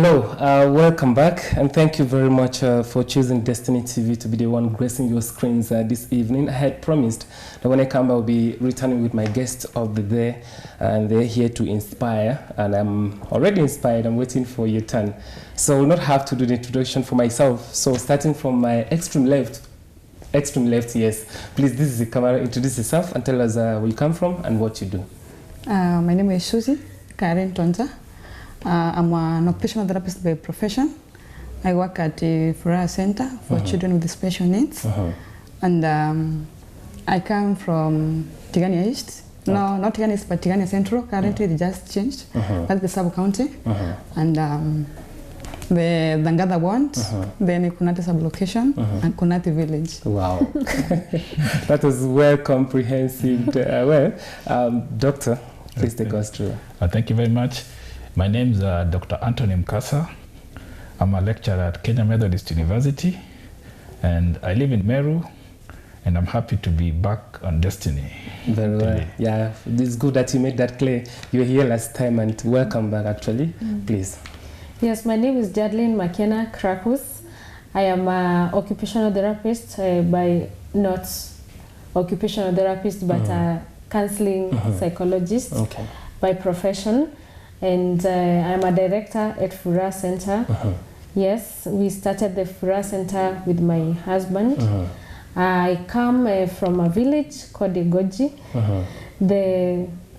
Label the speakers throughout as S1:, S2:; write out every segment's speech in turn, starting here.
S1: Hello, welcome back, and thank you very much for choosing Destiny TV to be the one gracing your screens this evening. I had promised that when I come back, I'll be returning with my guest of the day, and they're here to inspire, and I'm already inspired. I'm waiting for your turn. So I will not have to do the introduction for myself. So starting from my extreme left, yes. Please, this is the camera. Introduce yourself and tell us where you come from and what you do.
S2: My name is Susie Karen Tonza. I'm an occupational therapist by profession. I work at the Furaha Center for children with special needs. And I come from Tigania East. No, not Tigania East, but Tigania Central. Currently, they just changed. That's the sub-county. And the Dangada Ward, then Kunati sub-location, and Kunati village.
S1: Wow. That was well comprehensive. Doctor, please take us through.
S3: Thank you very much. My name is Dr. Anthony Mkasa. I'm a lecturer at Kenya Methodist University, and I live in Meru, and I'm happy to be back on Destiny.
S1: Very well.
S3: Today.
S1: Yeah, it's good that you made that clear. You were here last time, and welcome back, actually. Please.
S4: Yes, my name is Jadlyn McKenna Krakus. I am an occupational therapist by not occupational therapist, but a counseling psychologist by profession. And I'm a director at Furaha Center. Yes, we started the Furaha Center with my husband. I come from a village called Igoji,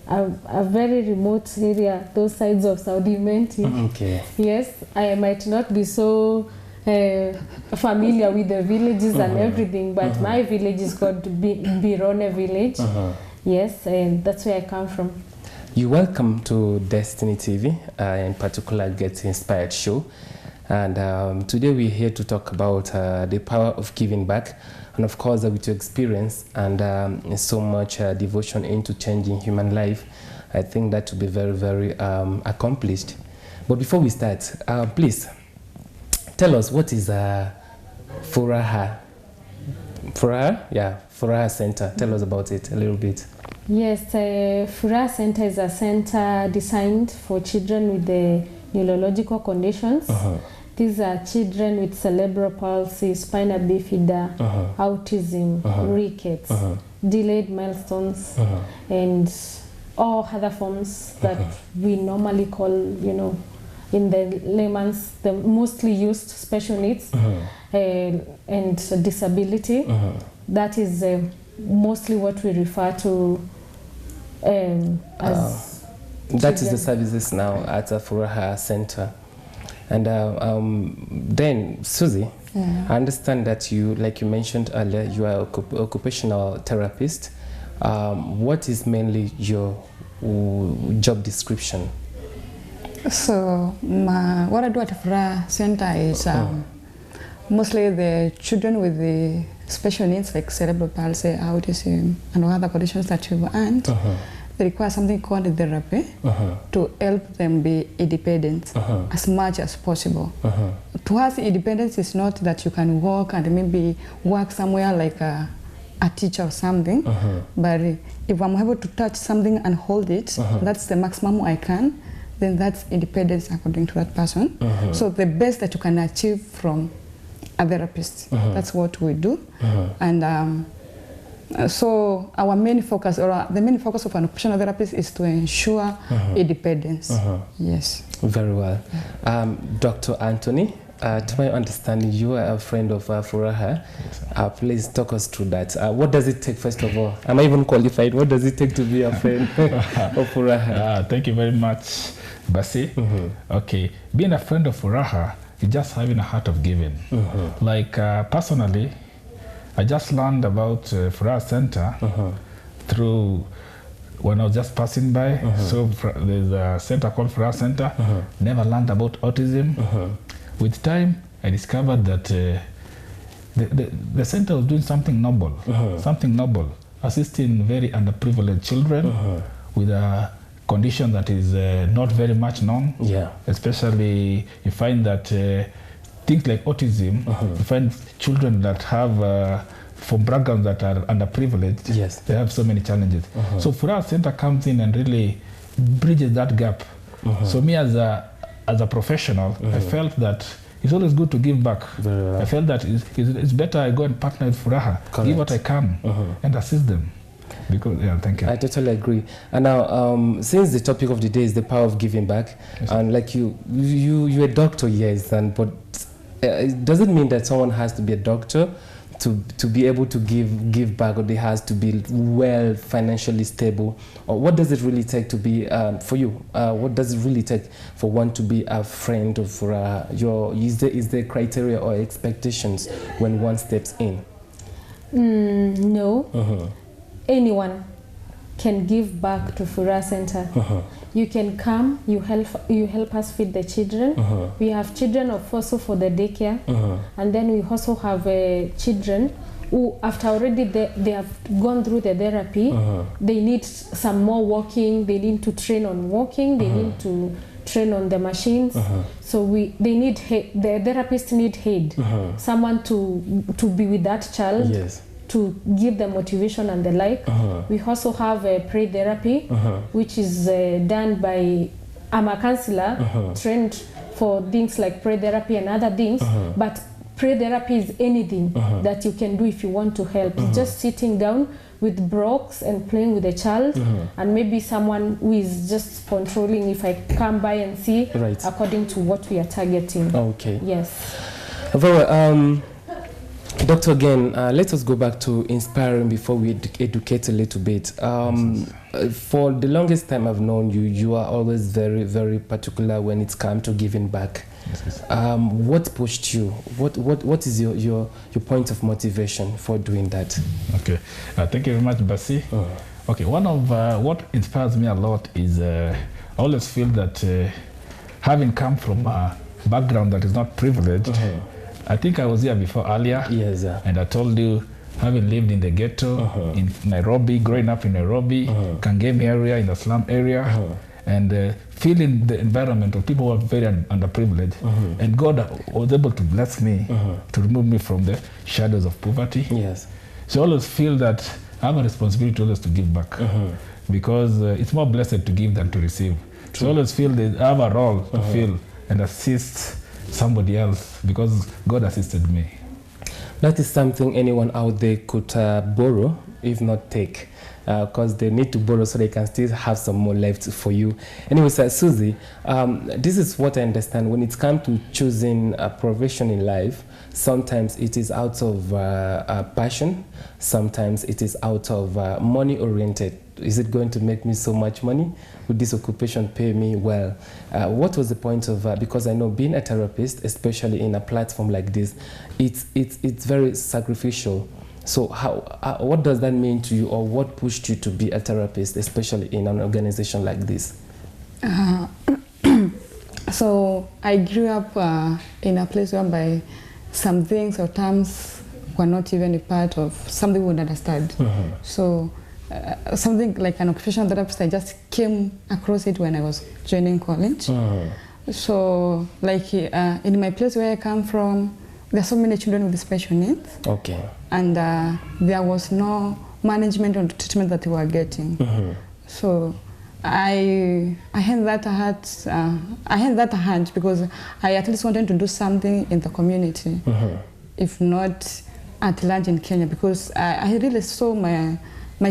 S4: a very remote area, those sides of Saudi Menti. Yes, I might not be so familiar with the villages and everything, but my village is called Birone village. Yes, and that's where I come from.
S1: You're welcome to Destiny TV, in particular Get Inspired show. And today we're here to talk about the power of giving back, and of course with your experience and so much devotion into changing human life. I think that will be very, very accomplished. But before we start, please tell us, what is Furaha? Furaha? Yeah, Furaha Center. Tell us about it a little bit.
S4: Yes, Furaha Center is a center designed for children with the neurological conditions. These are children with cerebral palsy, spina bifida, autism, rickets, delayed milestones, and all other forms that we normally call, in the layman's, the mostly used special needs and disability. That is mostly what we refer to as
S1: that is the services now at the Furaha Center. And then, Susie, I understand that you, like you mentioned earlier, you are an occupational therapist. What is mainly your job description?
S2: So, what I do at the Furaha Center is mostly the children with the special needs like cerebral palsy, autism, and other conditions that you've earned. They require something called therapy to help them be independent as much as possible. To us, independence is not that you can walk and maybe work somewhere like a teacher or something, but if I'm able to touch something and hold it, that's the maximum I can, then that's independence according to that person. So the best that you can achieve from a therapist, that's what we do. And so our main focus, or the main focus of an occupational therapist, is to ensure independence. Yes.
S1: Very well. Dr. Anthony, to my understanding, you are a friend of Furaha. Please talk us through that. What does it take, first of all? Am I even qualified? What does it take to be a friend of Furaha?
S3: Thank you very much, Bassey. Okay, being a friend of Furaha is just having a heart of giving. Like personally, I just learned about Furaha Center through when I was just passing by. So there's a center called Furaha Center. Never learned about autism. With time, I discovered that the center was doing something noble, assisting very underprivileged children with a condition that is not very much known. Especially you find that things like autism, you find children that have from backgrounds that are underprivileged, they have so many challenges. So Furaha Center comes in and really bridges that gap. So me as a as a professional, I felt that it's always good to give back. I felt that it's better I go and partner with Furaha, give what I can, and assist them. Because, thank you.
S1: I totally agree. And now, since the topic of the day is the power of giving back, and like you're a doctor, yes, but it doesn't mean that someone has to be a doctor to be able to give back, or they has to be well financially stable. Or what does it really take to be for you? What does it really take for one to be a friend of is there criteria or expectations when one steps in?
S4: No. Anyone can give back to Furaha Center. You can come, you help us feed the children. We have children also for the daycare, and then we also have children who, after already they have gone through the therapy, they need some more walking, they need to train on walking, they need to train on the machines. So they need the therapists need aid, someone to be with that child.
S1: Yes.
S4: To give them motivation and the like. We also have a prayer therapy, which is done by a counselor trained for things like prayer therapy and other things. But prayer therapy is anything that you can do if you want to help. It's just sitting down with blocks and playing with a child, and maybe someone who is just controlling if I come by and see according to what we are targeting.
S1: Okay.
S4: Yes.
S1: Very well. Doctor, again, let us go back to inspiring before we educate a little bit. For the longest time I've known you, you are always very, very particular when it's come to giving back. What pushed you? What is your point of motivation for doing that?
S3: Okay, thank you very much, Bassey. Okay, one of what inspires me a lot is I always feel that having come from a background that is not privileged, I think I was here before earlier, and I told you, having lived in the ghetto in Nairobi, growing up in Nairobi, Kangemi area, in the slum area, and feeling the environment of people who are very underprivileged, and God was able to bless me to remove me from the shadows of poverty.
S1: Yes.
S3: So I always feel that I have a responsibility always to give back, because it's more blessed to give than to receive. So I always feel that I have a role to fill and assist somebody else, because God assisted me.
S1: That is something anyone out there could borrow, if not take, because they need to borrow so they can still have some more left for you. Anyway, Susie, this is what I understand. When it's come to choosing a profession in life, sometimes it is out of passion, sometimes it is out of money-oriented. Is it going to make me so much money? Would this occupation pay me well? What was the point of, because I know being a therapist, especially in a platform like this, it's very sacrificial. So what does that mean to you, or what pushed you to be a therapist, especially in an organization like this?
S2: So I grew up in a place whereby some things or terms were not even a part of something we would understand. So something like an occupational therapist, I just came across it when I was joining college. So like in my place where I come from, there are so many children with special needs. Okay. And there was no management or treatment that they were getting. So I had that heart because I at least wanted to do something in the community, if not at large in Kenya, because I really saw my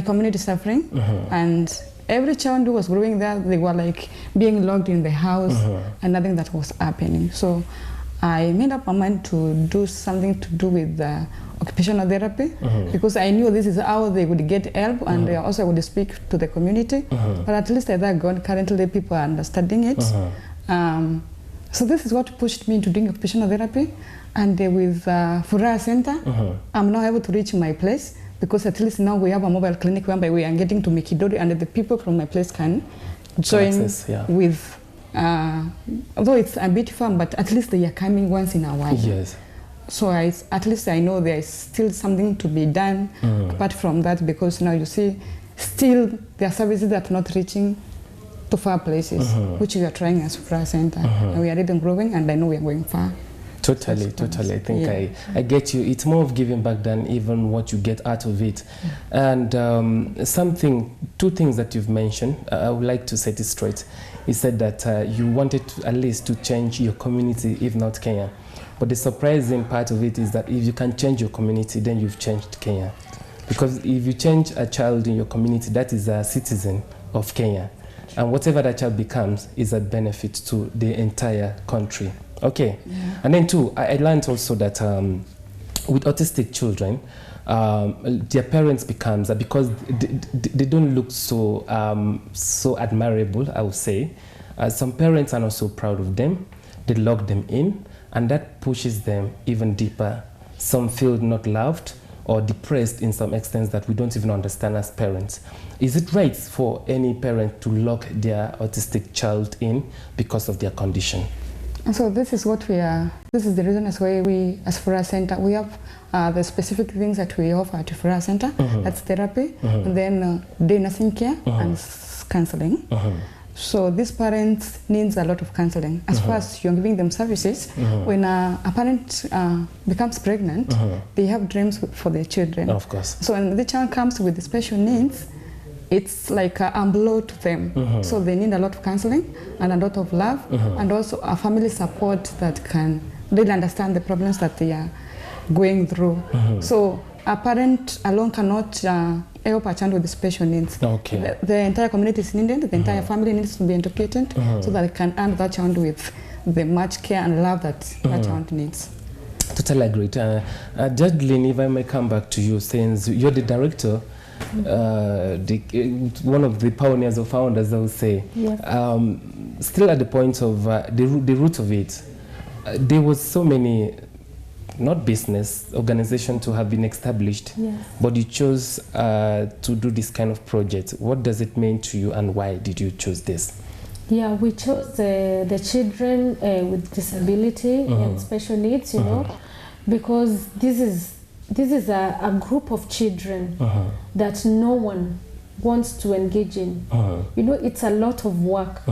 S2: community suffering, and every child who was growing there, they were like being locked in the house and nothing that was happening. So I made up my mind to do something to do with occupational therapy, because I knew this is how they would get help, and they also would speak to the community. But at least I thank God, currently people are understanding it. So this is what pushed me into doing occupational therapy. And with Furaha Center, I'm now able to reach my place, because at least now we have a mobile clinic whereby we are getting to Mikidori, and the people from my place can join with, although it's a bit far, but at least they are coming once in a while. Yes. So at least I know there is still something to be done apart from that, because now you see, still there are services that are not reaching to far places, which we are trying as Furaha Center. And we are even growing, and I know we are going far.
S1: Totally. I think I get you. It's more of giving back than even what you get out of it. And two things that you've mentioned, I would like to set it straight. You said that you wanted at least to change your community, if not Kenya. But the surprising part of it is that if you can change your community, then you've changed Kenya. Because if you change a child in your community, that is a citizen of Kenya. And whatever that child becomes is a benefit to the entire country. Okay. Yeah. And then two, I learned also that with autistic children, their parents becomes, because they don't look so admirable, I would say. Some parents are not so proud of them. They lock them in, and that pushes them even deeper. Some feel not loved or depressed in some extent that we don't even understand as parents. Is it right for any parent to lock their autistic child in because of their condition?
S2: So this is what this is the reason as why we, as Furaha Center, we have the specific things that we offer at Furaha Center. That's therapy, and then day nursing care and counseling. So these parents needs a lot of counseling. As far as you're giving them services, when a parent becomes pregnant, they have dreams for their children.
S1: Of course.
S2: So when the child comes with the special needs, it's like a blow to them. So they need a lot of counseling and a lot of love, and also a family support that can really understand the problems that they are going through. So a parent alone cannot help a child with special needs.
S1: Okay.
S2: The entire community is needed, the entire family needs to be educated so that they can earn that child with the much care and love that that child needs.
S1: Totally agree. Judge Lynn, if I may come back to you, since you're the director, one of the pioneers or founders, I would say.
S4: Yes.
S1: Still at the point of the root of it, there was so many, not business organization to have been established, but you chose to do this kind of project. What does it mean to you, and why did you choose this?
S4: Yeah, we chose the children with disability and special needs, you know, because this is a group of children that no one wants to engage in. You know, it's a lot of work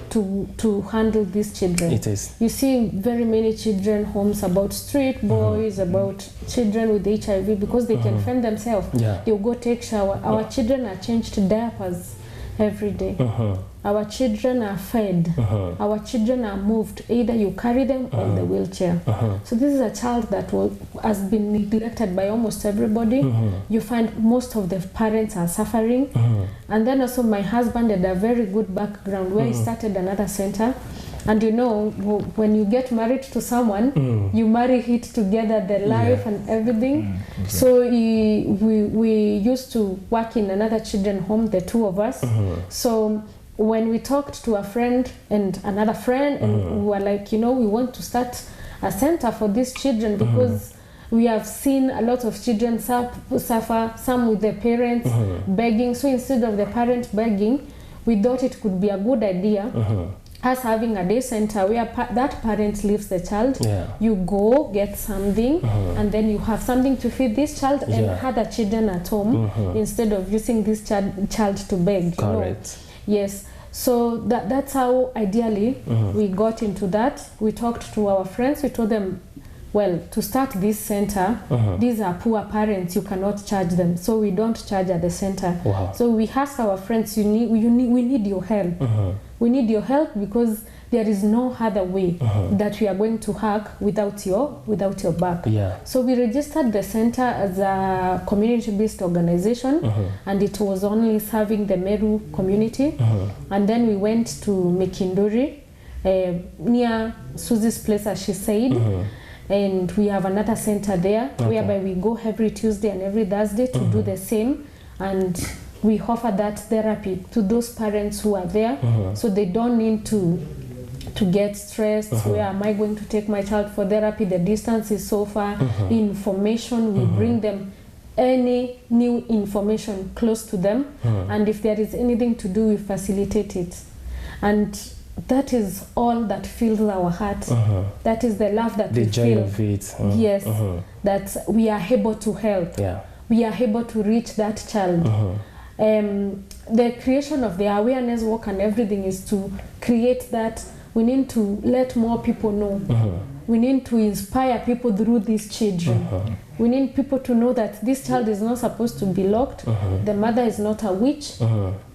S4: to handle these children.
S1: It is.
S4: You see very many children homes about street boys, about children with HIV, because they can fend themselves. They'll go take shower. Our children are changed diapers every day. Our children are fed. Our children are moved. Either you carry them or the wheelchair. So this is a child that has been neglected by almost everybody. You find most of the parents are suffering. And then also my husband had a very good background where he started another center. And you know, when you get married to someone, you marry it together, the life and everything. So we used to work in another children's home, the two of us. So when we talked to a friend and another friend, and we were like, you know, we want to start a center for these children because we have seen a lot of children suffer, some with their parents begging. So instead of the parent begging, we thought it could be a good idea us having a day center where that parent leaves the child. You go get something and then you have something to feed this child and other children at home instead of using this child to beg.
S1: Correct.
S4: Yes. So that's how ideally we got into that. We talked to our friends. We told them, well, to start this center, these are poor parents. You cannot charge them. So we don't charge at the center. So we asked our friends, we need your help. We need your help because there is no other way that we are going to work without your back. So we registered the center as a community-based organization, and it was only serving the Meru community. And then we went to Mekinduri, near Susie's place, as she said. And we have another center there whereby we go every Tuesday and every Thursday to do the same. And we offer that therapy to those parents who are there, so they don't need to get stressed. Where am I going to take my child for therapy? The distance is so far. Information, we bring them any new information close to them. And if there is anything to do, we facilitate it. And that is all that fills our heart. That is the love that we feel.
S1: Of it.
S4: Yes, that we are able to help. We are able to reach that child. The creation of the awareness work and everything is to create that. We need to let more people know we need to inspire people through these children. We need people to know that this child is not supposed to be locked. The mother is not a witch.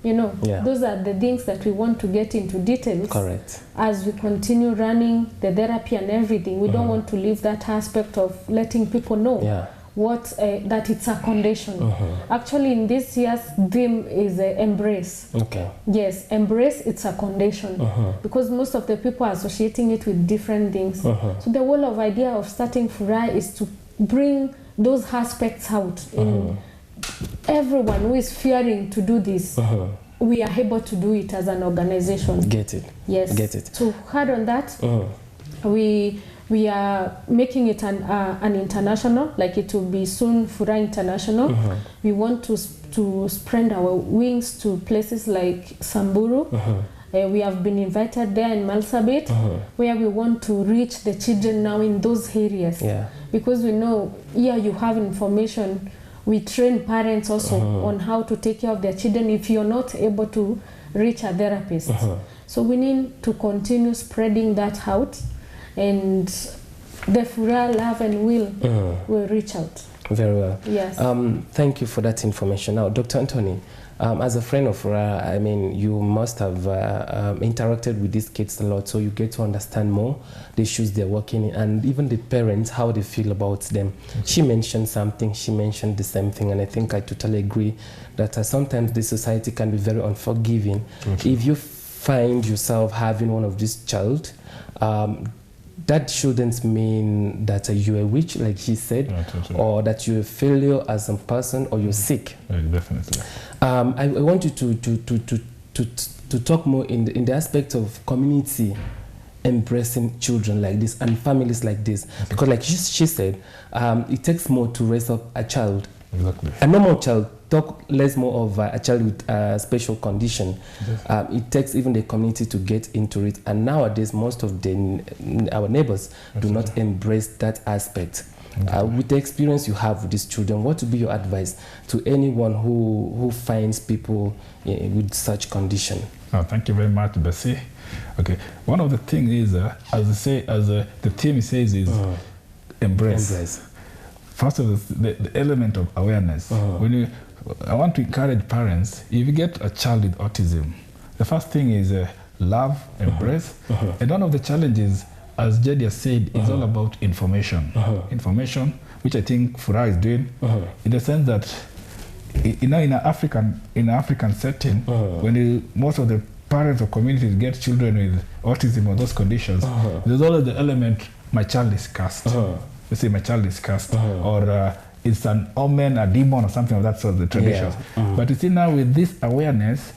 S4: You know, those are the things that we want to get into details.
S1: Correct.
S4: As we continue running the therapy and everything, we don't want to leave that aspect of letting people know what that it's a condition. Actually, in this year's theme is embrace.
S1: Okay.
S4: Yes, embrace, it's a condition, because most of the people are associating it with different things. So the whole of idea of starting Furaha is to bring those aspects out in everyone who is fearing to do this. We are able to do it as an organization.
S1: Get it.
S4: Yes.
S1: Get it.
S4: To add on that, we are making it an international, like it will be soon Furaha International. We want to spread our wings to places like Samburu. We have been invited there in Marsabit, where we want to reach the children now in those areas. Because we know here you have information. We train parents also on how to take care of their children if you're not able to reach a therapist. So we need to continue spreading that out, and the Furaha love and will reach out.
S1: Very well.
S4: Yes.
S1: Thank you for that information. Now, Dr. Anthony, as a friend of Furaha, I mean, you must have interacted with these kids a lot, so you get to understand more the issues they're working in, and even the parents, how they feel about them. She mentioned something, she mentioned the same thing, and I think I totally agree that sometimes the society can be very unforgiving. If you find yourself having one of these child, that shouldn't mean that you're a witch, like she said, or that you're a failure as a person, or you're sick.
S3: Definitely.
S1: I want you to talk more in the aspect of community embracing children like this and families like this, because like she said, it takes more to raise up a child.
S3: Exactly.
S1: A normal child, talk less more of a child with a special condition. It takes even the community to get into it, and nowadays most of our neighbors do not embrace that aspect. With the experience you have with these children, what would be your advice to anyone who finds people with such condition?
S3: Thank you very much, Bessie. Okay, one of the things is, as the theme says, is embrace. First of all, the element of awareness. I want to encourage parents, if you get a child with autism, the first thing is love, embrace. And one of the challenges, as Jedia said, is all about information. Information, which I think Furaha is doing, in the sense that, in an African setting, when most of the parents or communities get children with autism or those conditions, there's always the element, my child is cursed. They say my child is cursed, or it's an omen, a demon, or something of that sort, the traditions. But you see now with this awareness,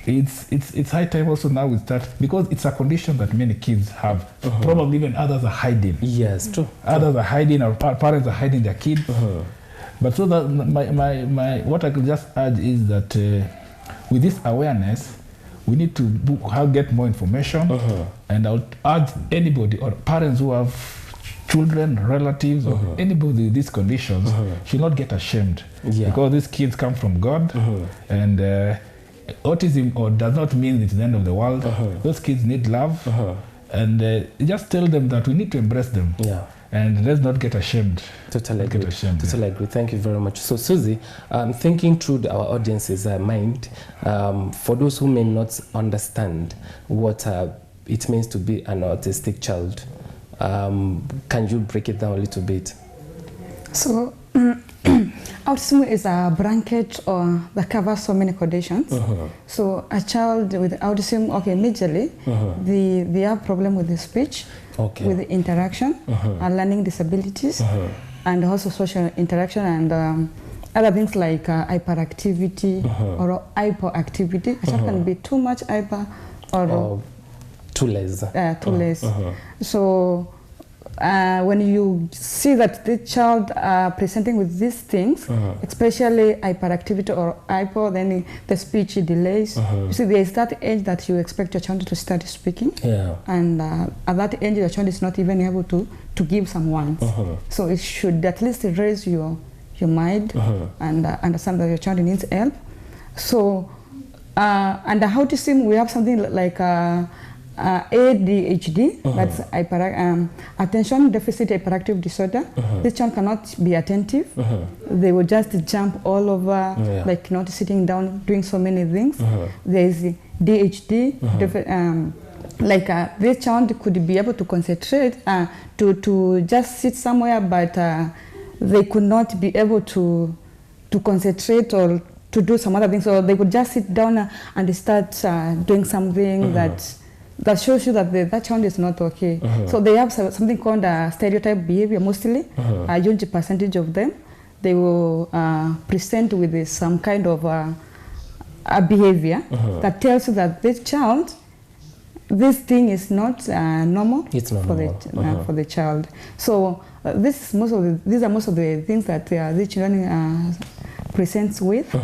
S3: it's high time also now we start, because it's a condition that many kids have. Probably even others are hiding.
S1: Yes, true.
S3: Others are hiding, or parents are hiding their kids. But so that what I could just add is that with this awareness, we need to get more information, and I would urge anybody or parents who have children, relatives, or anybody with these conditions should not get ashamed, because these kids come from God, and autism does not mean it's the end of the world. Those kids need love, and just tell them that we need to embrace them. And let's not get ashamed.
S1: Totally agree. Totally agree. Thank you very much. So, Susie, thinking through our audience's mind, for those who may not understand what it means to be an autistic child, can you break it down a little bit? So,
S2: autism is a blanket that covers so many conditions. So, a child with autism, majorly, they have problem with the speech, with the interaction, and learning disabilities, and also social interaction, and other things like hyperactivity or hypoactivity. A child can be too much hyper or
S1: too less.
S2: Too less. So when you see that the child presenting with these things, especially hyperactivity or hypo, then the speech delays. You see, there is that age that you expect your child to start speaking, and at that age, your child is not even able to give some words. So it should at least raise your mind and understand that your child needs help. So under autism, we have something like ADHD, that's attention deficit hyperactive disorder. This child cannot be attentive. They will just jump all over, like not sitting down, doing so many things. There is DHD, this child could be able to concentrate, to just sit somewhere, but they could not be able to concentrate or to do some other things. So they would just sit down and start doing something that shows you that that child is not okay. So they have something called stereotype behavior mostly. A huge percentage of them, they will present with some kind of a behavior that tells you that this child, this thing is not normal.
S1: It's not
S2: for
S1: normal.
S2: For the child. So these are most of the things that the children presents with.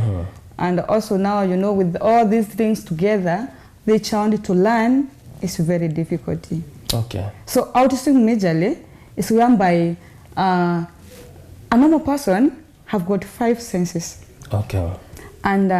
S2: And also now, you know, with all these things together, the child to learn is very difficult.
S1: Okay.
S2: So autism majorly is run by a normal person have got 5 senses.
S1: Okay.
S2: And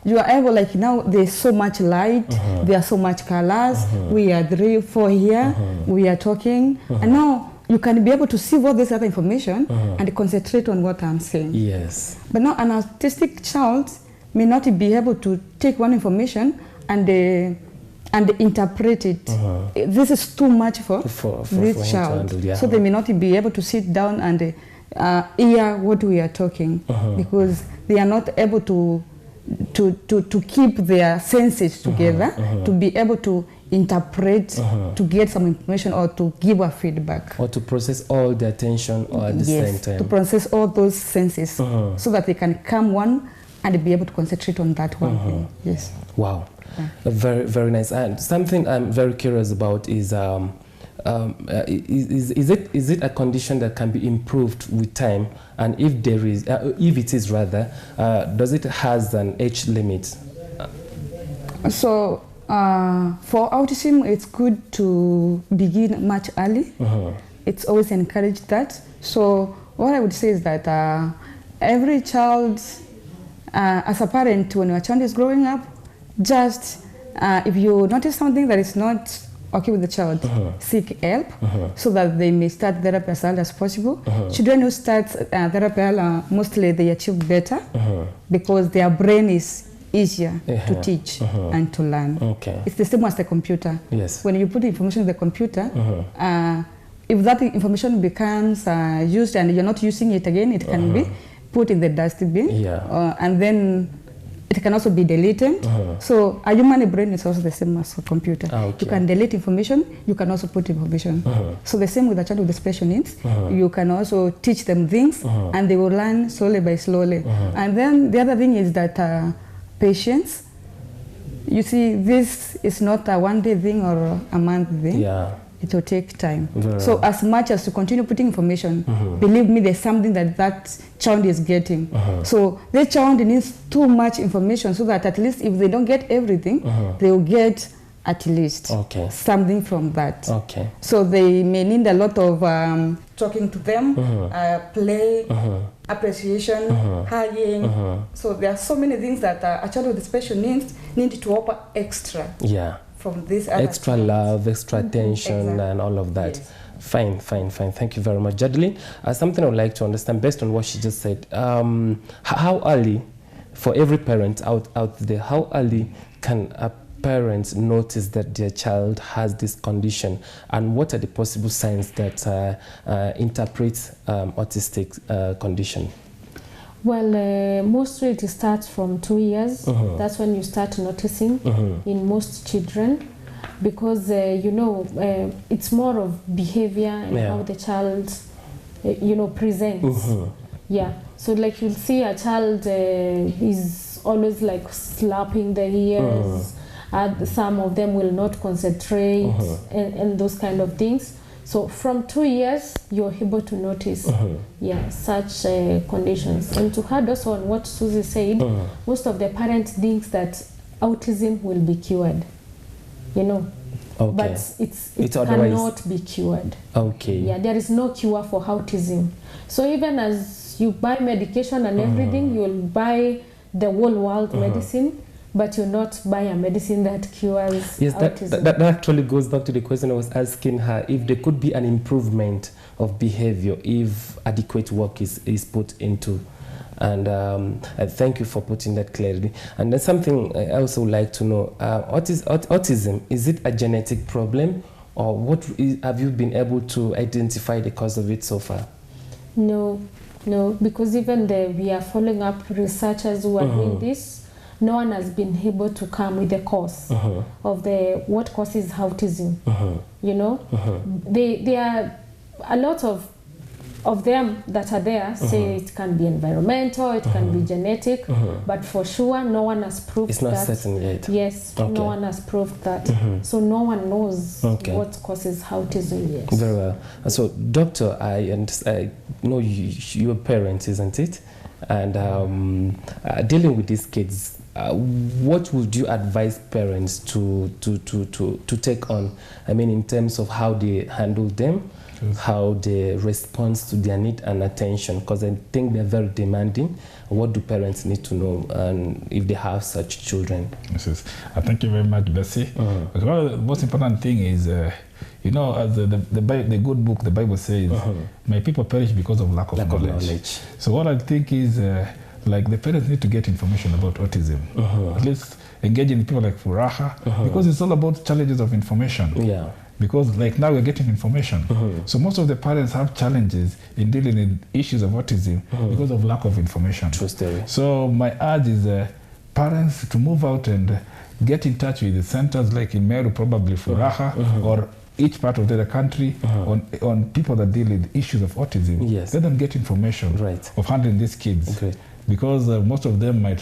S2: you are able, like now there's so much light, there are so much colors, we are 3, 4 here, we are talking, and now you can be able to see all this other information and concentrate on what I'm saying.
S1: Yes.
S2: But now an autistic child may not be able to take one information and interpret it. This is too much for this child. So they may not be able to sit down and hear what we are talking because they are not able to keep their senses together to be able to interpret, to get some information or to give a feedback.
S1: Or to process all the attention all at the same time.
S2: To process all those senses so that they can come one and be able to concentrate on that one thing. Yes.
S1: Wow. Very, very nice. And something I'm very curious about is is it a condition that can be improved with time? And if there is, if it is rather, does it has an age limit?
S2: So for autism, it's good to begin much early. It's always encouraged that. So what I would say is that every child, as a parent, when your child is growing up, just if you notice something that is not okay with the child, seek help so that they may start therapy as early as possible. Children who start therapy early, mostly they achieve better because their brain is easier to teach and to learn. It's the same as the computer.
S1: Yes.
S2: When you put information in the computer, if that information becomes used and you're not using it again, it can be put in the dustbin, and then it can also be deleted. So a human brain is also the same as a computer. You can delete information, you can also put information. So the same with a child with special needs. You can also teach them things and they will learn slowly by slowly. And then the other thing is that patience. You see, this is not a one-day thing or a month thing. It will take time. So as much as to continue putting information, believe me, there's something that child is getting. So the child needs too much information so that at least if they don't get everything, they will get at least something from that. So they may need a lot of talking to them, play, appreciation, hugging. So there are so many things that a child with special needs need to offer extra. From this
S1: extra love, extra attention, and all of that. Fine. Thank you very much, Jadeline. Something I would like to understand based on what she just said. How early, for every parent out there, how early can a parent notice that their child has this condition, and what are the possible signs that interpret autistic condition?
S4: Well, mostly it starts from 2 years. That's when you start noticing in most children, because you know, it's more of behavior and how the child, you know, presents. So like you'll see a child is always like slapping the ears. Some of them will not concentrate and those kind of things. So from 2 years, you're able to notice such conditions. And to add also on what Susie said, most of the parents think that autism will be cured, you know. But it cannot be cured. There is no cure for autism. So even as you buy medication and everything, you'll buy the whole world medicine, but you not buy a medicine that cures
S1: Yes,
S4: autism.
S1: that actually goes back to the question I was asking her, if there could be an improvement of behavior if adequate work is put into. And I thank you for putting that clearly. And then something I also would like to know, autism, is it a genetic problem, or have you been able to identify the cause of it so far?
S4: No, because even we are following up researchers who are doing this. No one has been able to come with the cause of what causes autism. You know, there are a lot of them that are there say it can be environmental, it can be genetic, but for sure no one has proved that.
S1: It's not certain yet.
S4: Yes, no one has proved that. So no one knows what causes autism yet.
S1: Very well. So, doctor, I know you're a parent, isn't it? And dealing with these kids, what would you advise parents to take on? I mean, in terms of how they handle them, how they respond to their need and attention, because I think they're very demanding. What do parents need to know, and if they have such children?
S3: Yes. Thank you very much, Bessie. Because the most important thing is, you know, as the good book, the Bible says, my people perish because of lack of knowledge. So what I think is, like, the parents need to get information about autism. At least engaging people like Furaha, because it's all about challenges of information.
S1: Yeah.
S3: Because like now we're getting information. So most of the parents have challenges in dealing with issues of autism because of lack of information.
S1: True story.
S3: So my urge is parents to move out and get in touch with the centers like in Meru, probably Furaha, or each part of the country on people that deal with issues of autism.
S1: Yes.
S3: Let them get information of handling these kids.
S1: Great.
S3: Because most of them might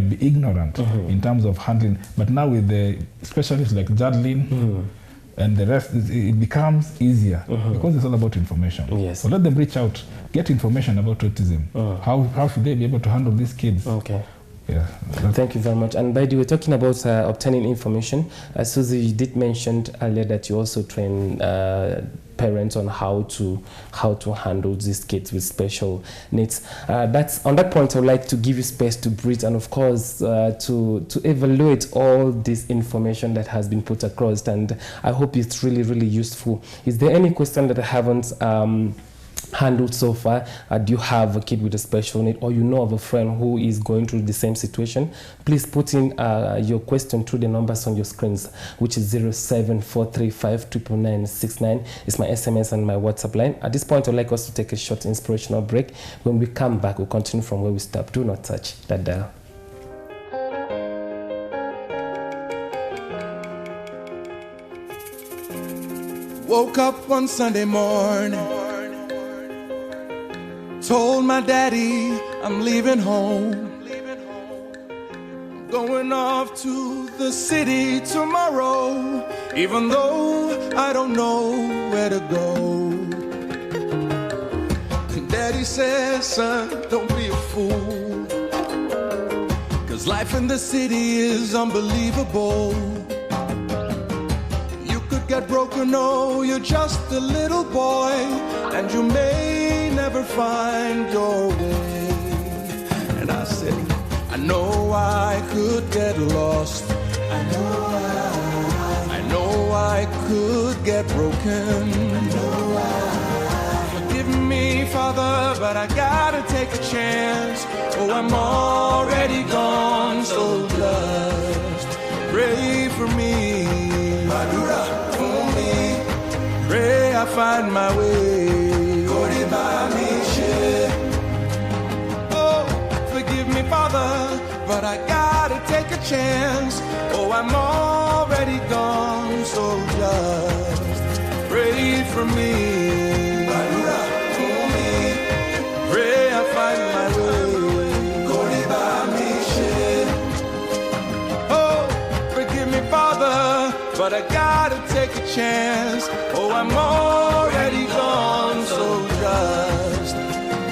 S3: be ignorant in terms of handling. But now with the specialists like Jadlin, and the rest, it becomes easier because it's all about information.
S1: Yes.
S3: So let them reach out, get information about autism. How should they be able to handle these kids?
S1: Okay.
S3: Yeah.
S1: Thank you very much. And by the way, talking about obtaining information, Susie, you did mention earlier that you also train parents on how to handle these kids with special needs. That's on that point. I would like to give you space to breathe, and of course to evaluate all this information that has been put across. And I hope it's really, really useful. Is there any question that I haven't handled so far? Do you have a kid with a special need, or you know of a friend who is going through the same situation? Please put in your question through the numbers on your screens, which is 074359969. It's my SMS and my WhatsApp line. At this point, I'd like us to take a short inspirational break. When we come back, we'll continue from where we stopped. Do not touch that dial.
S5: Woke up one Sunday morning, told my daddy I'm leaving home. I'm going off to the city tomorrow, even though I don't know where to go. And daddy says, son, don't be a fool, 'cause life in the city is unbelievable. Get broken, no, you're just a little boy, and you may never find your way. And I said, I know I could get lost, I know I could get broken. Forgive me, Father, but I gotta take a chance. Oh, I'm already gone, so just pray for me. Pray I find my way. Oh, forgive me, Father, but I gotta take a chance. Oh, I'm already gone, so just pray for me. Pray I find my way. Oh, forgive me, Father, but I gotta take a chance. Oh, I'm already gone, so just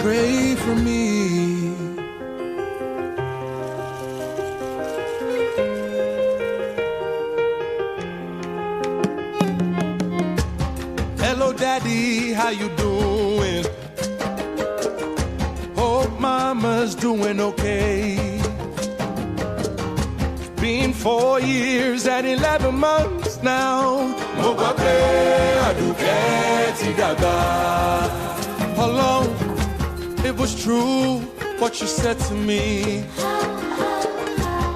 S5: pray for me. Hello, Daddy, how you doing? Hope Mama's doing okay. 4 years and 11 months now. Mo gbà pé Àdùkẹ́ ti dàgbà. Alone, it was true what you said to me.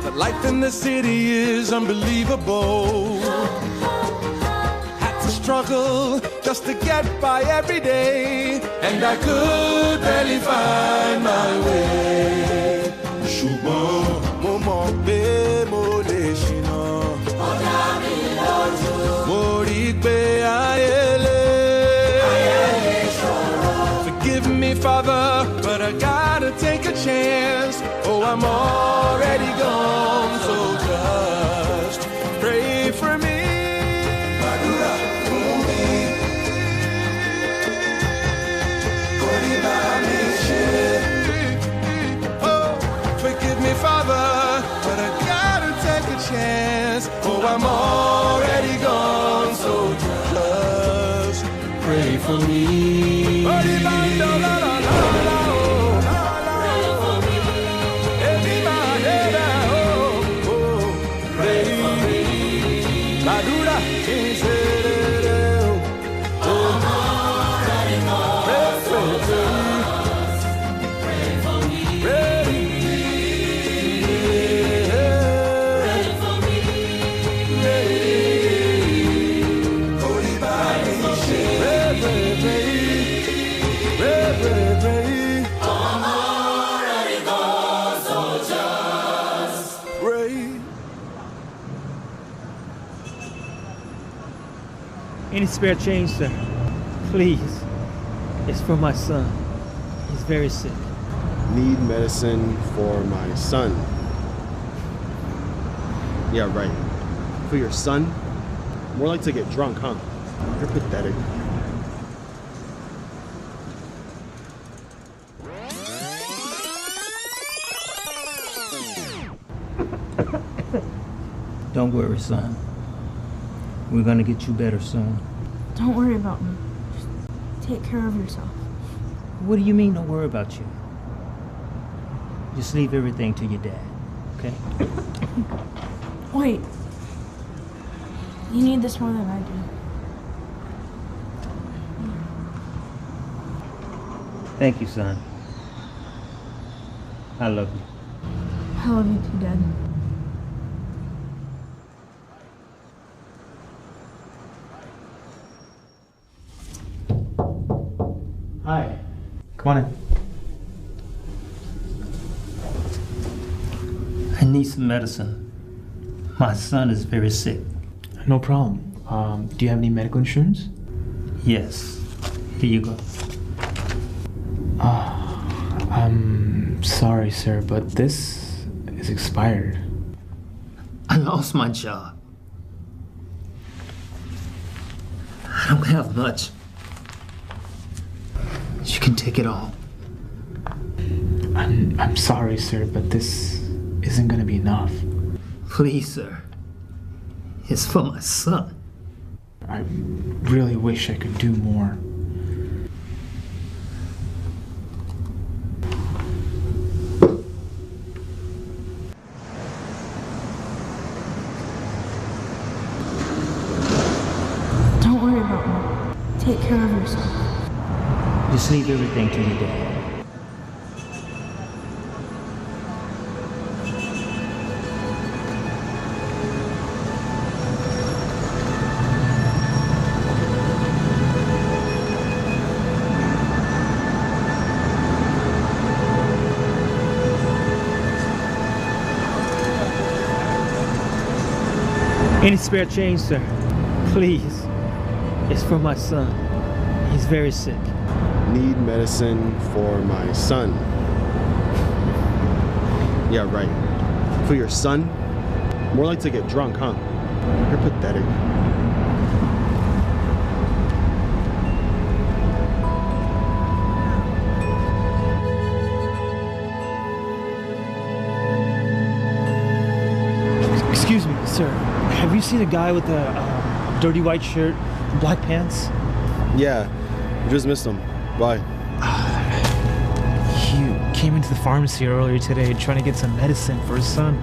S5: That life in the city is unbelievable. Had to struggle just to get by every day, and I could barely find my way. Ṣùgbọ́n mo mọ̀ pé mo lè ṣìnà. Ó dá mi lójú. Mo rí pé ayé lè ṣòro. Forgive me, Father, but I gotta take a chance. Oh, I'm already gone, so just pray for me. Oh, forgive me, Father, but I gotta take a chance. Oh, I'm already gone, so just pray for me.
S6: Any spare change, sir? Please. It's for my son. He's very sick.
S7: Need medicine for my son. Yeah, right. For your son? More like to get drunk, huh? You're pathetic.
S8: Don't worry, son. We're gonna get you better soon.
S9: Don't worry about me. Just take care of yourself.
S8: What do you mean, don't worry about you? Just leave everything to your dad, okay?
S9: Wait. You need this more than I do.
S8: Thank you, son. I love you.
S9: I love you too, Dad.
S6: Hi. Come on in.
S8: I need some medicine. My son is very sick.
S6: No problem. Do you have any medical insurance?
S8: Yes. Here you go.
S6: I'm sorry, sir, but this is expired.
S8: I lost my job. I don't have much. You can take it all.
S6: I'm sorry, sir, but this isn't gonna be enough.
S8: Please, sir. It's for my son.
S6: I really wish I could do more.
S9: Don't worry about me. Take care of yourself.
S8: Just leave everything to your dad.
S6: Any spare change, sir? Please. It's for my son. He's very sick.
S7: Need medicine for my son. Yeah, right. For your son? More like to get drunk, huh? You're pathetic.
S6: Excuse me, sir. Have you seen a guy with a dirty white shirt, black pants?
S7: Yeah, just missed him. Bye.
S6: He came into the pharmacy earlier today trying to get some medicine for his son.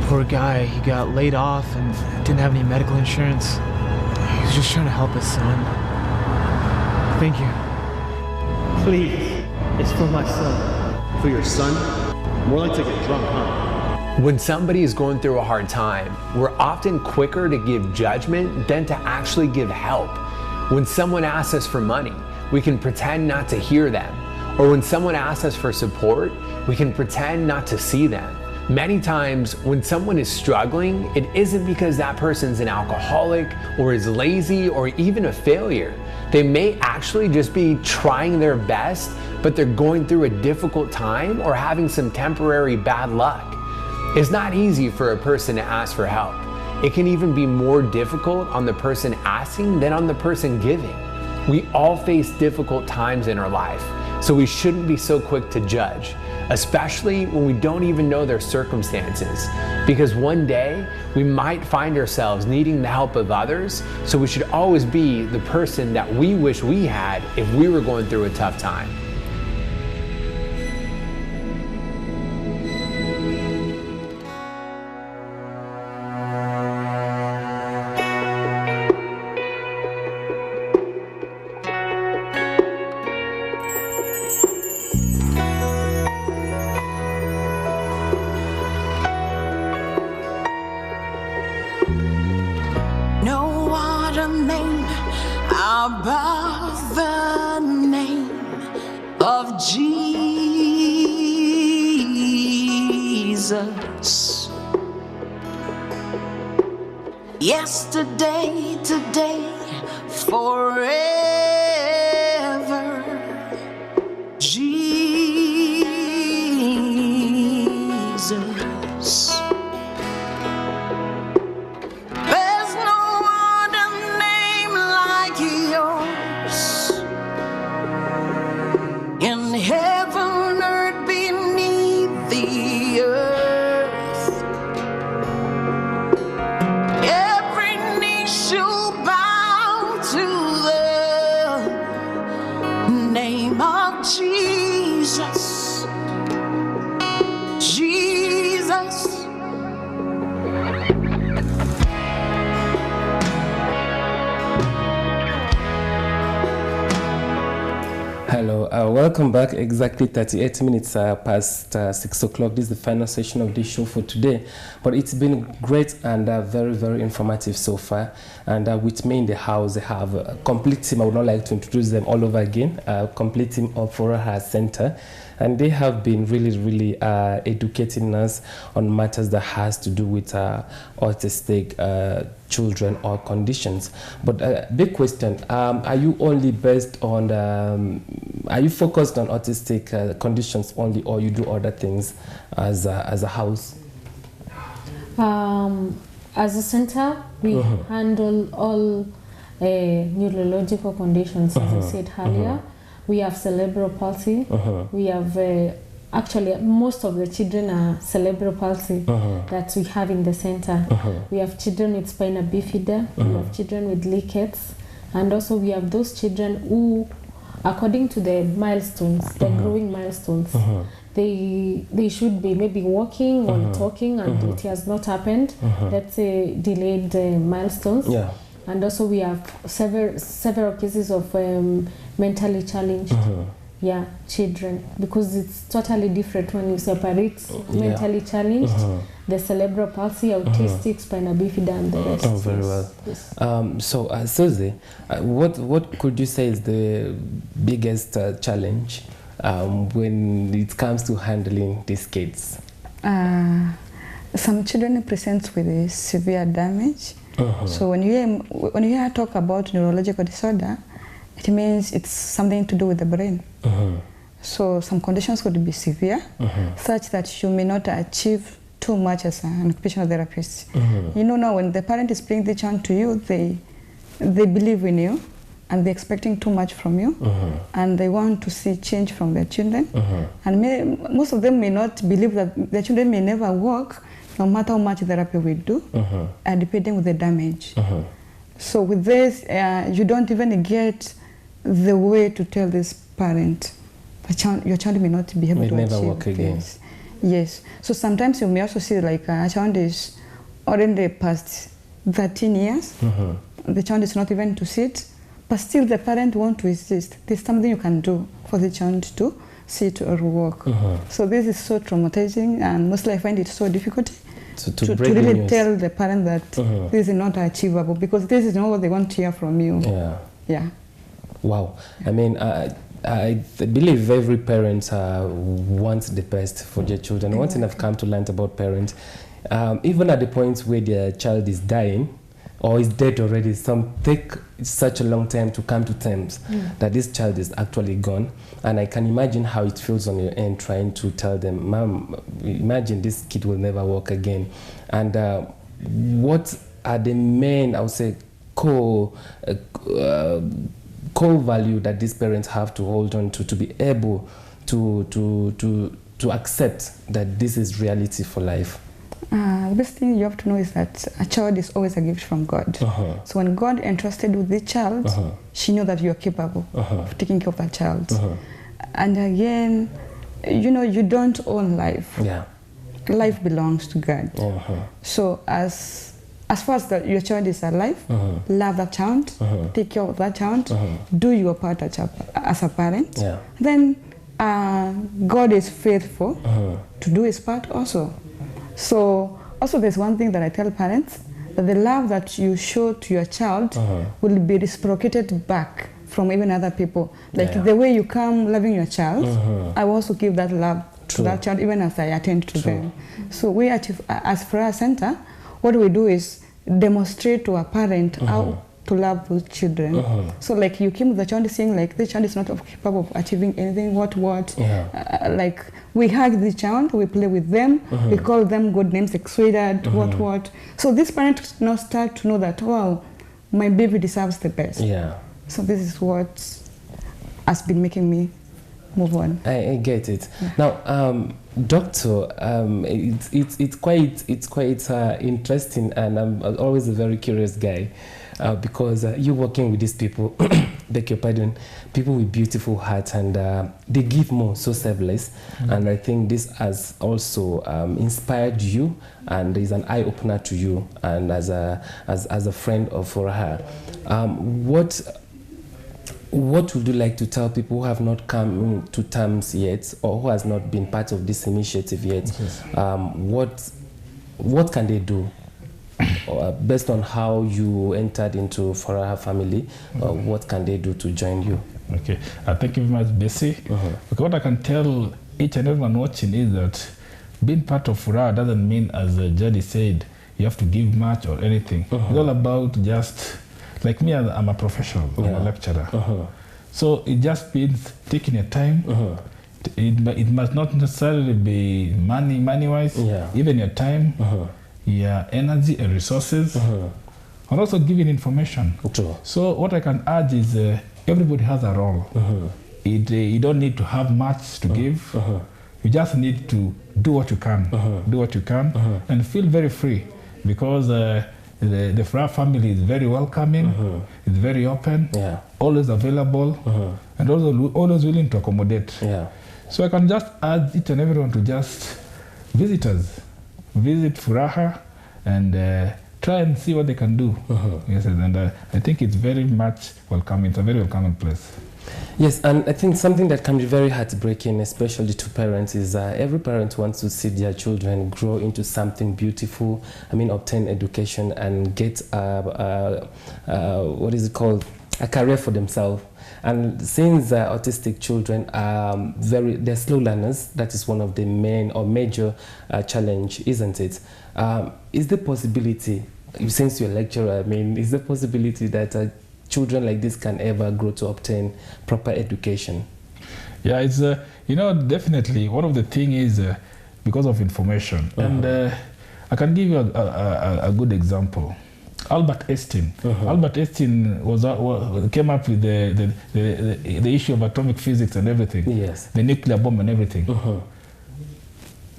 S10: Poor guy, he got laid off and didn't have any medical insurance. He was just trying to help his son. Thank you.
S6: Please, it's for my son.
S7: For your son? More like to get drunk, huh?
S11: When somebody is going through a hard time, we're often quicker to give judgment than to actually give help. When someone asks us for money, we can pretend not to hear them. Or when someone asks us for support, we can pretend not to see them. Many times when someone is struggling, it isn't because that person's an alcoholic or is lazy or even a failure. They may actually just be trying their best, but they're going through a difficult time or having some temporary bad luck. It's not easy for a person to ask for help. It can even be more difficult on the person asking than on the person giving. We all face difficult times in our life, so we shouldn't be so quick to judge, especially when we don't even know their circumstances. Because one day, we might find ourselves needing the help of others, so we should always be the person that we wish we had if we were going through a tough time.
S12: No other name above the name of Jesus. Yesterday, today, forever. Jesus. There's no other name like yours in heaven or beneath the earth. Every knee shall bow to the name of Jesus. Jesus.
S1: Hello, welcome back. Exactly 38 minutes past 6 o'clock. This is the final session of this show for today. But it's been great and very, very informative so far. And with me in the house, I have a complete team. I would not like to introduce them all over again. Complete team of Furaha Center. And they have been really, really educating us on matters that has to do with autistic children or conditions. But big question, are you only based on, are you focused on autistic conditions only, or you do other things as a house?
S4: As a center, we handle all neurological conditions, as I said earlier. We have cerebral palsy. We have, actually, most of the children are cerebral palsy that we have in the center. We have children with spina bifida, we have children with rickets, and also we have those children who, according to the milestones, the growing milestones, they should be maybe walking or talking, and it has not happened. That's a delayed milestones. And also we have several cases of mentally challenged children, because it's totally different when you separate mentally challenged, the cerebral palsy, autistic, spina bifida, and the rest.
S1: Oh, very well. Yes. So, Susie, what could you say is the biggest challenge when it comes to handling these kids?
S2: Some children present with severe damage. So when you hear talk about neurological disorder, it means it's something to do with the brain. So some conditions could be severe, such that you may not achieve too much as an occupational therapist. You know, now when the parent is bringing the child to you, they believe in you, and they're expecting too much from you, and they want to see change from their children. And most of them may not believe that their children may never walk, no matter how much therapy we do, depending on the damage. So with this, you don't even get the way to tell this parent, your child may not be able to achieve
S1: walk again.
S2: this. Yes. So sometimes you may also see like a child is already past 13 years. The child is not even to sit, but still the parent want to insist. There's something you can do for the child to sit or walk. So this is so traumatizing, and mostly I find it so difficult to really tell the parent that this is not achievable, because this is not what they want to hear from you. Yeah.
S1: Wow. I mean, I believe every parent wants the best for their children. One thing I've come to learn about parents, even at the point where their child is dying or is dead already, some take such a long time to come to terms that this child is actually gone. And I can imagine how it feels on your end trying to tell them, Mom, imagine this kid will never walk again. And what are the main, I would say, core value that these parents have to hold on to be able to accept that this is reality for life?
S2: The best thing you have to know is that a child is always a gift from God. So when God entrusted with the child, she knew that you are capable of taking care of that child. And again, you know, you don't own life. Life belongs to God. So as far as your child is alive, love that child, take care of that child, do your part as a parent. Then God is faithful to do his part also. So also there's one thing that I tell parents, that the love that you show to your child will be reciprocated back from even other people. Like the way you come loving your child, I will also give that love to that child even as I attend to them. So we as Furaha Center, what we do is demonstrate to a parent how to love those children. So like you came with the child saying like the child is not capable of achieving anything, like we hug the child, we play with them, we call them good names like sweetheart, what. So this parent now start to know that, wow, my baby deserves the best. So this is what has been making me move on.
S1: I get it. Now, Doctor, it's quite interesting, and I'm always a very curious guy because you're working with these people, beg your pardon, people with beautiful hearts, and they give more, so selfless. And I think this has also inspired you, and is an eye opener to you, and as a friend of Furaha. What would you like to tell people who have not come to terms yet, or who has not been part of this initiative yet? What can they do based on how you entered into Furaha family? What can they do to join you?
S3: Okay, thank you very much, Bessie. Okay, what I can tell each and everyone watching is that being part of Furaha doesn't mean, as Jadi said, you have to give much or anything. It's all about just, like me, I'm a professional, I'm a lecturer. So it just means taking your time. It must not necessarily be money-wise, even your time, your energy and resources, and also giving information. So what I can urge is everybody has a role. You don't need to have much to give. You just need to do what you can, and feel very free, because the Furaha family is very welcoming, it's very open, always available, and also always willing to accommodate. So I can just urge each and everyone to just visit us, visit Furaha, and try and see what they can do. Yes, and I think it's very much welcoming. It's a very welcoming place.
S1: Yes, and I think something that can be very heartbreaking, especially to parents, is every parent wants to see their children grow into something beautiful. I mean, obtain education and get what is it called, a career for themselves. And since autistic children are they're slow learners, that is one of the main or major challenge, isn't it? Is the possibility, since you're a lecturer, I mean, is the possibility that children like this can ever grow to obtain proper education?
S3: Yeah, it's definitely one of the things is because of information. And I can give you a good example. Albert Einstein. Albert Einstein came up with the issue of atomic physics and everything. The nuclear bomb and everything.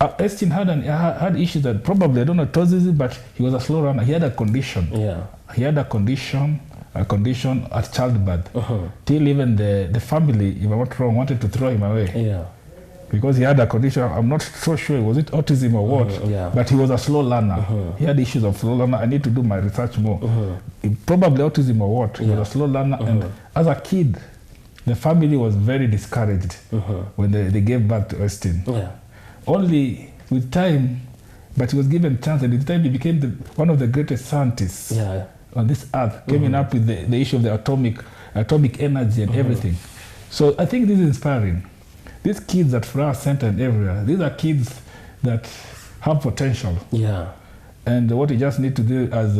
S3: Einstein had issues that probably, I don't know, autism, but he was a slow runner. He had a condition. He had a condition at childbirth. Till even the family, if I'm not wrong, wanted to throw him away. because he had a condition. I'm not so sure, was it autism or what?
S1: Yeah.
S3: But he was a slow learner. He had issues of slow learner. I need to do my research more. Probably autism or what? He was a slow learner. And as a kid, the family was very discouraged when they gave birth to Austin. Only with time, but he was given chance, and with time he became one of the greatest scientists on this earth, coming up with the issue of the atomic energy and everything. So I think this is inspiring. These kids at Furaha Center and everywhere, these are kids that have potential. And what you just need to do as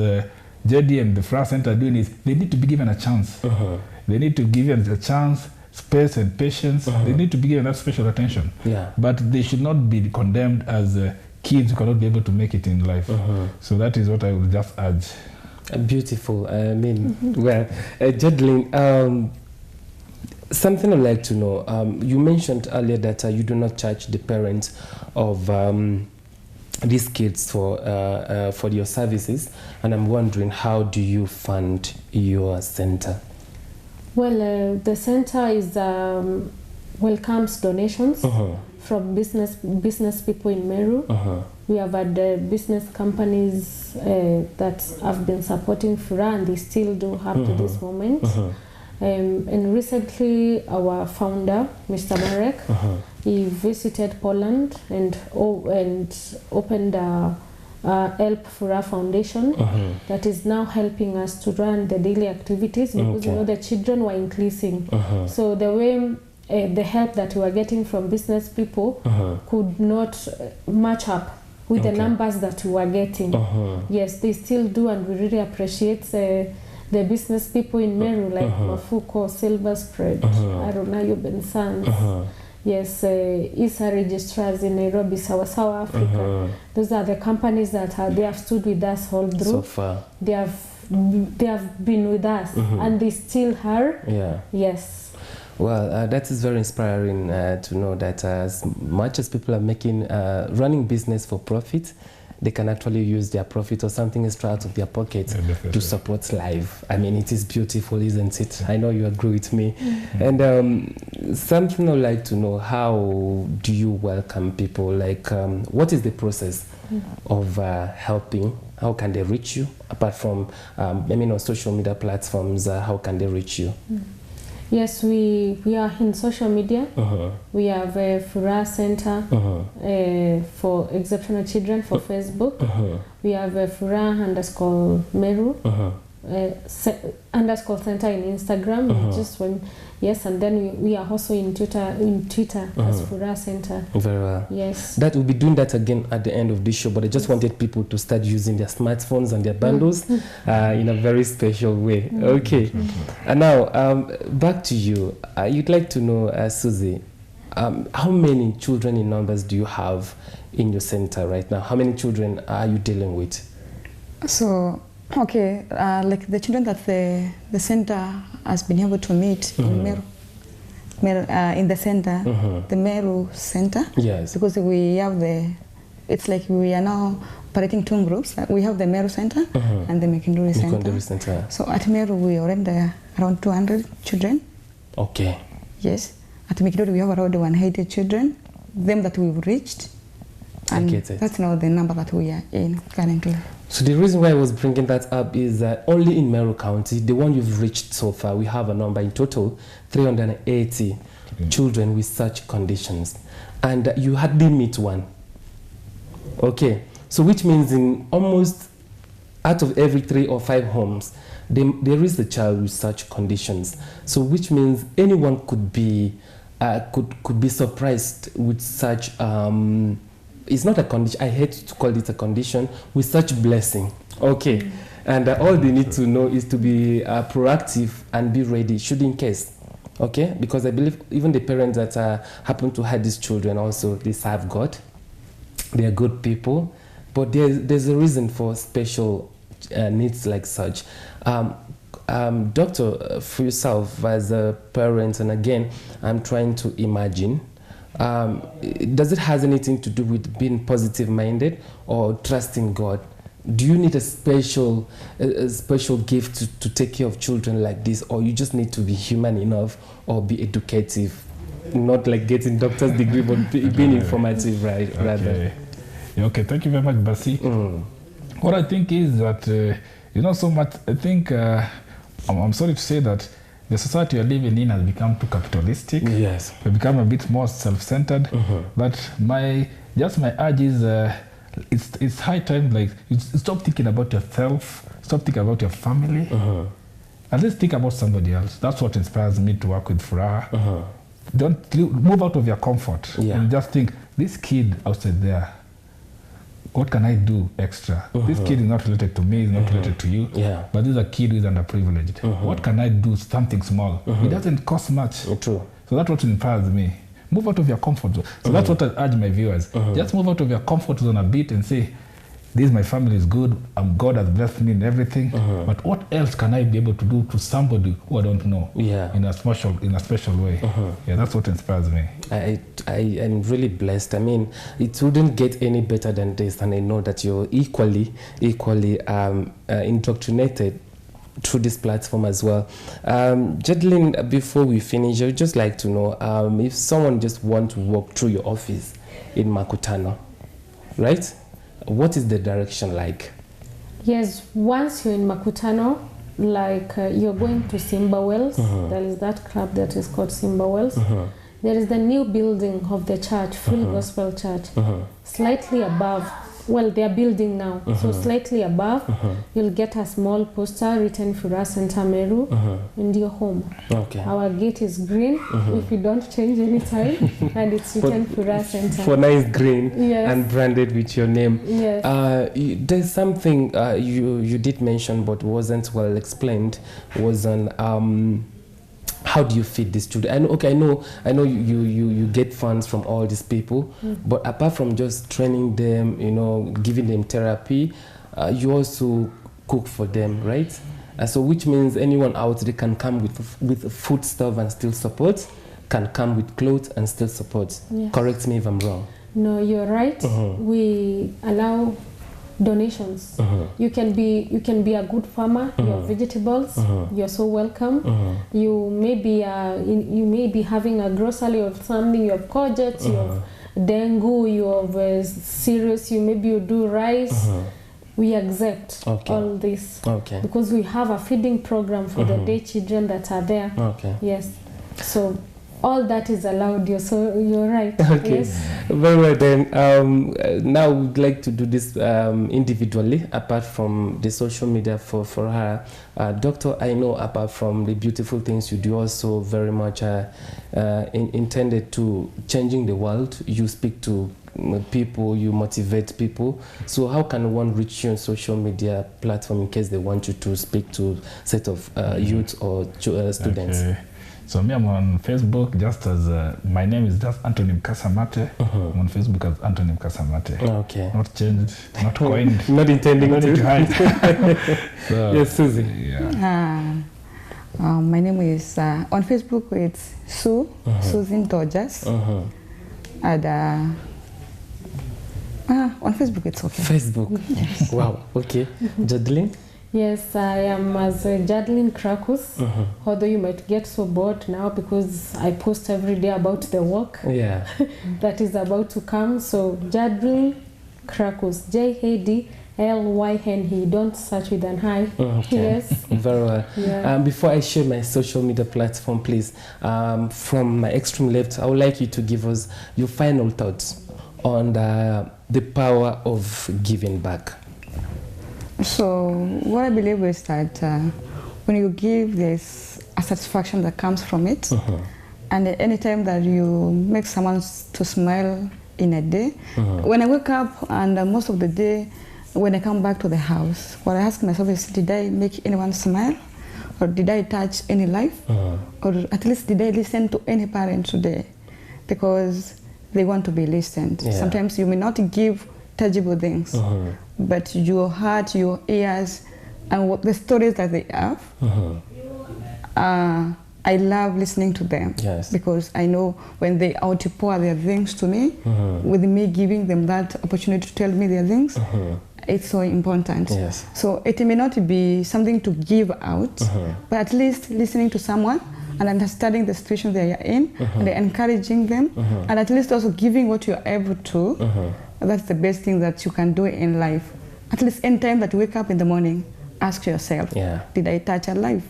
S3: JD and the Furaha Center are doing is they need to be given a chance. They need to give them a chance, space and patience. They need to be given that special attention. But they should not be condemned as kids who cannot be able to make it in life. So that is what I would just urge.
S1: Beautiful. I mean, well, Jedlin, something I'd like to know. You mentioned earlier that you do not charge the parents of these kids for your services, and I'm wondering, how do you fund your center?
S4: Well, the center is welcomes donations from business people in Meru. We have had business companies that have been supporting Furaha, and they still do up to this moment. And recently, our founder, Mr. Marek, he visited Poland and opened a Help Furaha Foundation that is now helping us to run the daily activities, because you know the children were increasing. So the way the help that we were getting from business people could not match up with the numbers that we were getting. Yes, they still do, and we really appreciate the business people in Meru, like Mafuko, Silver Spread, Aronayo Ben Sons. Yes, ISA registrars in Nairobi, South Africa. Those are the companies that they have stood with us all through.
S1: So far.
S4: They have been with us, and they still are. Yes.
S1: Well, that is very inspiring to know that as much as people are making running business for profit, they can actually use their profit or something extra out of their pocket to support life. I mean, it is beautiful, isn't it? I know you agree with me. And something I'd like to know, how do you welcome people? Like, what is the process of helping? How can they reach you? Apart from, I mean, on social media platforms, how can they reach you?
S4: Yes, we are in social media. We have a Furaha Center for Exceptional Children for Facebook. We have a Furaha _Meru _center in Instagram. Just when, yes, and then we are also in Twitter as Furaha Center.
S1: Very well.
S4: Yes.
S1: That we'll be doing that again at the end of this show, but I just wanted people to start using their smartphones and their bundles in a very special way. Okay. And now back to you. You'd like to know, Susie, how many children in numbers do you have in your center right now? How many children are you dealing with?
S2: So, okay, like the children that the center has been able to meet in Meru, in the center, the Meru Center.
S1: Yes. Because
S2: we have it's like we are now operating two groups. We have the Meru Center and the Mikinduri Center. So at Meru we already there around 200 children.
S1: Okay.
S2: Yes. At Mikinduri we have around 180 children, them that we've reached. And that's now the number that we are in currently.
S1: So the reason why I was bringing that up is that only in Meru County, the one you've reached so far, we have a number in total, 380 children with such conditions. And you hardly meet one. Okay. So which means in almost out of every 3 or 5 homes, there is a child with such conditions. So which means anyone could be surprised with such it's not a condition, I hate to call it a condition, with such blessing. Okay. And all they need to know is to be proactive and be ready, should in case. Okay? Because I believe even the parents that happen to have these children also, they serve God. They are good people. But there's a reason for special needs like such. Doctor, for yourself as a parent, and again, I'm trying to imagine, does it have anything to do with being positive-minded or trusting God? Do you need a special gift to take care of children like this, or you just need to be human enough or be educative? not like getting doctor's degree, but being informative, right?
S3: Okay.
S1: Rather.
S3: Okay, thank you very much, Bassey. What I think is that, so much, I think, I'm sorry to say that the society you're living in has become too capitalistic.
S1: Yes.
S3: We've become a bit more self-centered. But my urge is, it's high time, like, you stop thinking about yourself, stop thinking about your family, and let's think about somebody else. That's what inspires me to work with Furaha. Don't move out of your comfort and just think, this kid outside there, what can I do extra? This kid is not related to me, is not related to you, but this is a kid who is underprivileged. What can I do, something small? It doesn't cost much.
S1: True.
S3: So that's what inspires me. Move out of your comfort zone. So that's what I urge my viewers. Just move out of your comfort zone a bit and say, this, my family is good, God has blessed me in everything, but what else can I be able to do to somebody who I don't know in a special way? Yeah, that's what inspires me.
S1: I am really blessed. I mean, it wouldn't get any better than this, and I know that you're equally indoctrinated through this platform as well. Jadlyn, before we finish, I would just like to know if someone just wants to walk through your office in Makutano, right? What is the direction like?
S4: Yes, once you're in Makutano, like you're going to Simba Wells, there is that club that is called Simba Wells. There is the new building of the church, Full Gospel Church, slightly above. Well, they are building now, so slightly above, you'll get a small poster written Furaha Center Meru and your home.
S1: Okay.
S4: Our gate is green if you don't change any time, and it's written Furaha Center.
S1: For nice green and branded with your name.
S4: Yes.
S1: There's something you did mention but wasn't well explained, was on how do you feed these children? I know you get funds from all these people, but apart from just training them, giving them therapy, you also cook for them, right? So which means anyone out there can come with food stuff and still support, can come with clothes and still support.
S4: Yes.
S1: Correct me if I'm wrong.
S4: No, you're right. We allow donations. You can be a good farmer. You have vegetables. You're so welcome. You may be having a grocery of something. You have courgettes. You have dengu. You have cereals. You do rice. We accept all this because we have a feeding program for the day children that are there. Yes, so all that is allowed. You're right.
S1: Okay.
S4: Yes.
S1: Very well then. Now we'd like to do this individually, apart from the social media for her. Doctor, I know apart from the beautiful things you do, also very much intended to changing the world. You speak to people, you motivate people. So how can one reach you on social media platform in case they want you to speak to a set of youth or students?
S3: Okay. So me, I'm on Facebook just as, my name is just Anthony Mkasamate. I'm on Facebook as Anthony Mkasamate.
S1: Okay.
S3: Not changed, not coined.
S1: Not intending
S3: to hide. So,
S1: yes, Susie.
S3: Yeah.
S2: My name is, on Facebook it's Sue, Susan Dodgers. And on Facebook it's okay.
S1: Facebook? Yes. Wow, okay. Jadlyn?
S4: Yes, I am as Jadlyn Krakus, although you might get so bored now because I post every day about the work that is about to come. So Jadlyn Krakus, Jadlyn. Don't search with an I. Yes.
S1: Very well.
S4: Yeah.
S1: Before I share my social media platform, please, from my extreme left, I would like you to give us your final thoughts on the power of giving back.
S2: So what I believe is that when you give, there's a satisfaction that comes from it. And anytime that you make someone to smile in a day, when I wake up and most of the day, when I come back to the house, what I ask myself is, did I make anyone smile? Or did I touch any life? Or at least did I listen to any parent today? Because they want to be listened. Sometimes you may not give tangible things, but your heart, your ears, and the stories that they have, I love listening to them. Because I know when they outpour their things to me, with me giving them that opportunity to tell me their things, it's so important. So it may not be something to give out, but at least listening to someone and understanding the situation they are in, and encouraging them, and at least also giving what you are able to. That's the best thing that you can do in life. At least any time that you wake up in the morning, ask yourself, did I touch a life?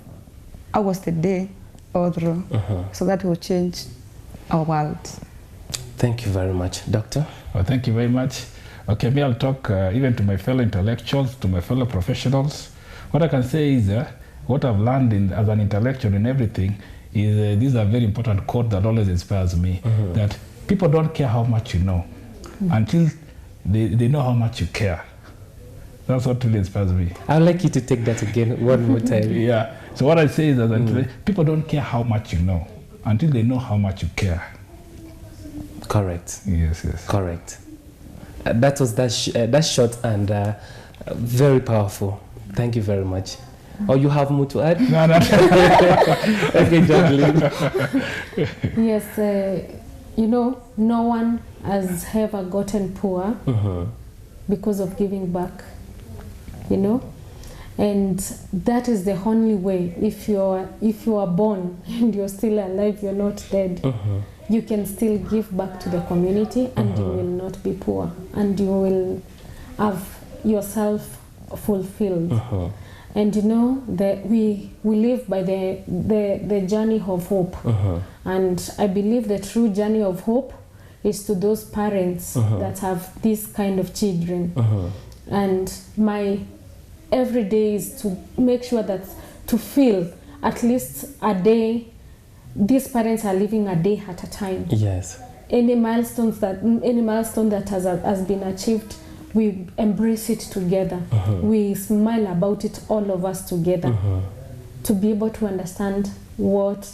S2: How was the day all through? So that will change our world.
S1: Thank you very much. Doctor?
S3: Well, thank you very much. Okay, me, I'll talk even to my fellow intellectuals, to my fellow professionals. What I can say is what I've learned as an intellectual in everything is these are very important quote that always inspires me, that people don't care how much you know until they know how much you care. That's what really inspires me.
S1: I'd like you to take that again one more time.
S3: Yeah. So what I say is that people don't care how much you know until they know how much you care.
S1: Correct.
S3: Yes, yes.
S1: Correct. That was that short and very powerful. Thank you very much. Oh, you have more to add?
S3: No, no.
S1: Okay, Jacqueline.
S4: Yes, you know, no one has ever gotten poor because of giving back, you know, and that is the only way. If you are born and you're still alive, you're not dead, you can still give back to the community, and you will not be poor, and you will have yourself fulfilled. And you know that we live by the journey of hope, and I believe the true journey of hope is to those parents that have this kind of children. And my every day is to make sure that to feel at least a day, these parents are living a day at a time.
S1: Yes.
S4: Any milestone that has been achieved, we embrace it together. We smile about it, all of us together, to be able to understand what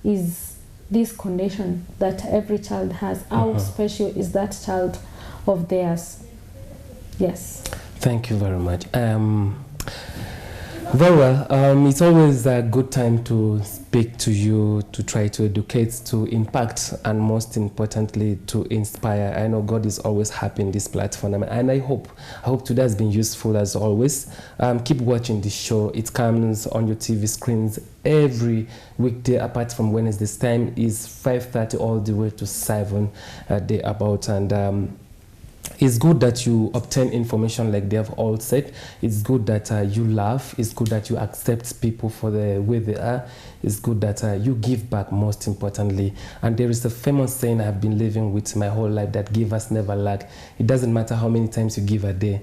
S4: is this condition that every child has. How special is that child of theirs? Yes.
S1: Thank you very much. Very well. It's always a good time to speak to you, to try to educate, to impact, and most importantly, to inspire. I know God is always happy in this platform, and I hope today has been useful as always. Keep watching this show. It comes on your TV screens every weekday, apart from Wednesday's time is 5:30 all the way to 7 day about, and it's good that you obtain information like they have all said. It's good that you laugh. It's good that you accept people for the way they are. It's good that you give back, most importantly. And there is a famous saying I've been living with my whole life, that give us never lack. It doesn't matter how many times you give a day.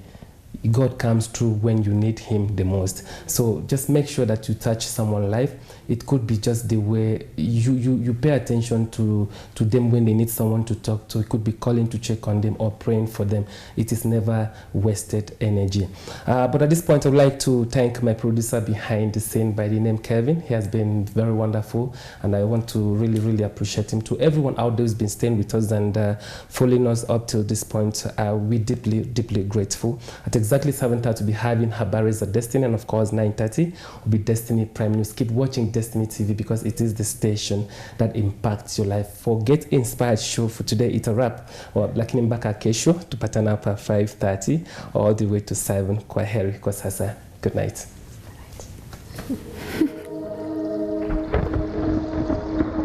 S1: God comes through when you need him the most. So just make sure that you touch someone's life. It could be just the way you pay attention to them when they need someone to talk to. It could be calling to check on them or praying for them. It is never wasted energy. But at this point, I would like to thank my producer behind the scene by the name Kevin. He has been very wonderful, and I want to really, really appreciate him. To everyone out there who's been staying with us and following us up till this point, we're deeply, deeply grateful. At exactly 7:30, we'll be having Habaris of Destiny, and of course 9:30 will be Destiny Prime News. Keep watching Destiny TV because it is the station that impacts your life. For Get Inspired show for today, it's a wrap. Lakini mpaka kesho tupatana hapa 5:30 all the way to 7 kwa heri kwa sasa. Good night.